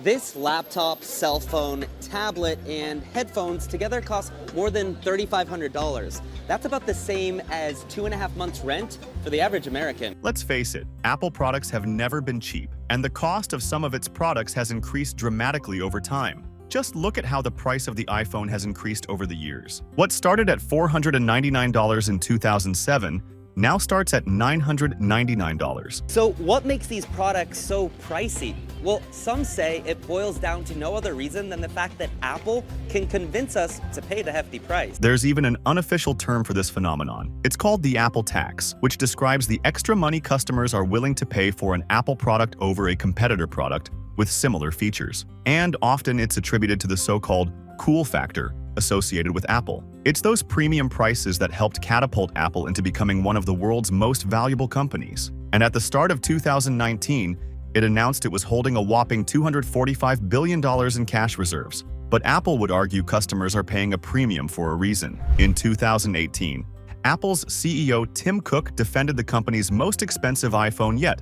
This laptop, cell phone, tablet, and headphones together cost more than $3,500. That's about the same as 2.5 months' rent for the average American. Let's face it, Apple products have never been cheap, and the cost of some of its products has increased dramatically over time. Just look at how the price of the iPhone has increased over the years. What started at $499 in 2007 now starts at $999. So what makes these products so pricey? Well, some say it boils down to no other reason than the fact that Apple can convince us to pay the hefty price. There's even an unofficial term for this phenomenon. It's called the Apple tax, which describes the extra money customers are willing to pay for an Apple product over a competitor product with similar features. And often it's attributed to the so-called cool factor associated with Apple. It's those premium prices that helped catapult Apple into becoming one of the world's most valuable companies. And at the start of 2019, it announced it was holding a whopping $245 billion in cash reserves. But Apple would argue customers are paying a premium for a reason. In 2018, Apple's CEO Tim Cook defended the company's most expensive iPhone yet,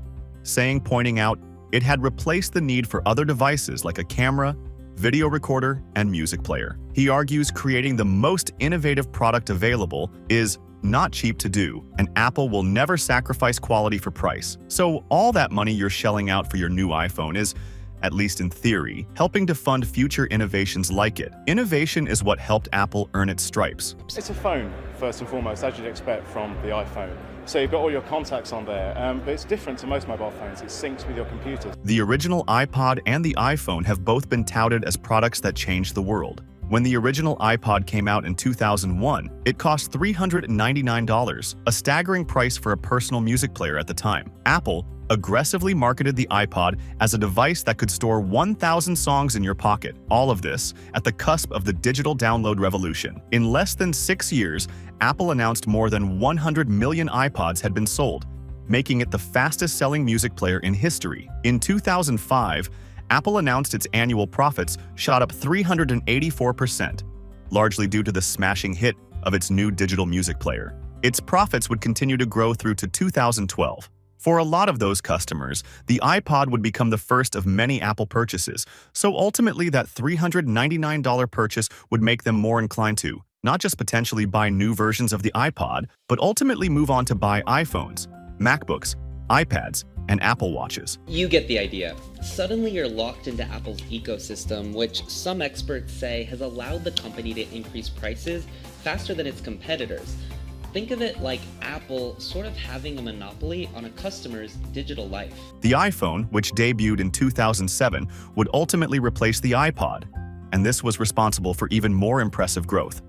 pointing out it had replaced the need for other devices like a camera, video recorder, and music player. He argues creating the most innovative product available is not cheap to do, and Apple will never sacrifice quality for price. So all that money you're shelling out for your new iPhone is, at least in theory, helping to fund future innovations like it. Innovation is what helped Apple earn its stripes. It's a phone, first and foremost, as you'd expect from the iPhone. So you've got all your contacts on there, but it's different to most mobile phones. It syncs with your computer. The original iPod and the iPhone have both been touted as products that changed the world. When the original iPod came out in 2001, it cost $399, a staggering price for a personal music player at the time. Apple aggressively marketed the iPod as a device that could store 1,000 songs in your pocket. All of this at the cusp of the digital download revolution. In less than 6 years, Apple announced more than 100 million iPods had been sold, making it the fastest-selling music player in history. In 2005, Apple announced its annual profits shot up 384%, largely due to the smashing hit of its new digital music player. Its profits would continue to grow through to 2012. For a lot of those customers, the iPod would become the first of many Apple purchases, so ultimately that $399 purchase would make them more inclined to not just potentially buy new versions of the iPod, but ultimately move on to buy iPhones, MacBooks, iPads, and Apple Watches. You get the idea. Suddenly you're locked into Apple's ecosystem, which some experts say has allowed the company to increase prices faster than its competitors. Think of it like Apple sort of having a monopoly on a customer's digital life. The iPhone, which debuted in 2007, would ultimately replace the iPod, and this was responsible for even more impressive growth.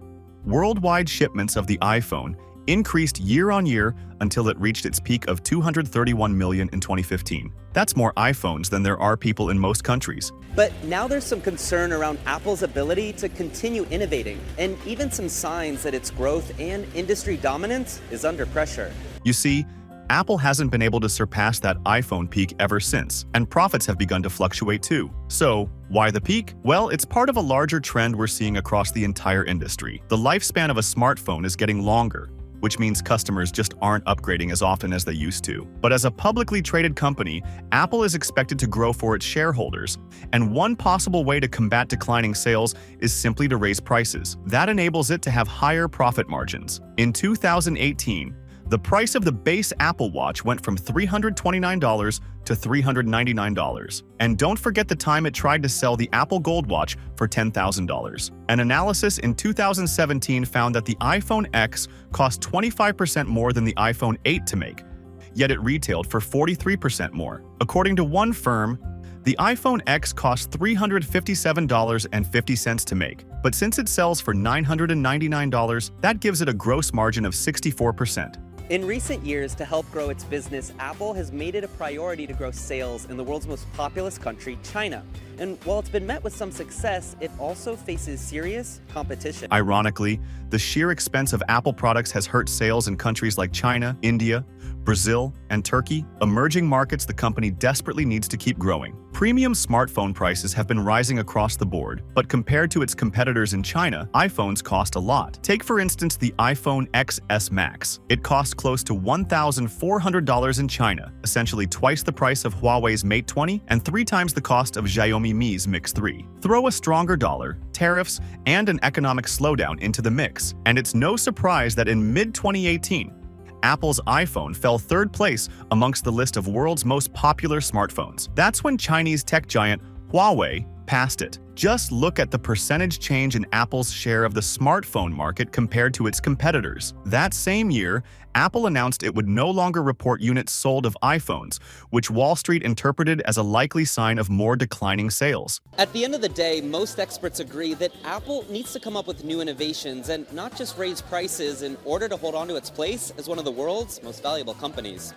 Worldwide shipments of the iPhone increased year on year until it reached its peak of 231 million in 2015. That's more iPhones than there are people in most countries. But now there's some concern around Apple's ability to continue innovating, and even some signs that its growth and industry dominance is under pressure. You see, Apple hasn't been able to surpass that iPhone peak ever since, and profits have begun to fluctuate too. So, why the peak? Well, it's part of a larger trend we're seeing across the entire industry. The lifespan of a smartphone is getting longer, which means customers just aren't upgrading as often as they used to. But as a publicly traded company, Apple is expected to grow for its shareholders, and one possible way to combat declining sales is simply to raise prices. That enables it to have higher profit margins. In 2018, the price of the base Apple Watch went from $329 to $399. And don't forget the time it tried to sell the Apple Gold Watch for $10,000. An analysis in 2017 found that the iPhone X cost 25% more than the iPhone 8 to make, yet it retailed for 43% more. According to one firm, the iPhone X cost $357.50 to make, but since it sells for $999, that gives it a gross margin of 64%. In recent years, to help grow its business, Apple has made it a priority to grow sales in the world's most populous country, China. And while it's been met with some success, it also faces serious competition. Ironically, the sheer expense of Apple products has hurt sales in countries like China, India, Brazil, and Turkey, emerging markets the company desperately needs to keep growing. Premium smartphone prices have been rising across the board, but compared to its competitors in China, iPhones cost a lot. Take for instance the iPhone XS Max. It costs close to $1,400 in China, essentially twice the price of Huawei's Mate 20 and 3 times the cost of Xiaomi Xiaomi's Mix 3. Throw a stronger dollar, tariffs, and an economic slowdown into the mix, and it's no surprise that in mid-2018, Apple's iPhone fell third place amongst the list of world's most popular smartphones. That's when Chinese tech giant Huawei passed it. Just look at the percentage change in Apple's share of the smartphone market compared to its competitors. That same year, Apple announced it would no longer report units sold of iPhones, which Wall Street interpreted as a likely sign of more declining sales. At the end of the day, most experts agree that Apple needs to come up with new innovations and not just raise prices in order to hold on to its place as one of the world's most valuable companies.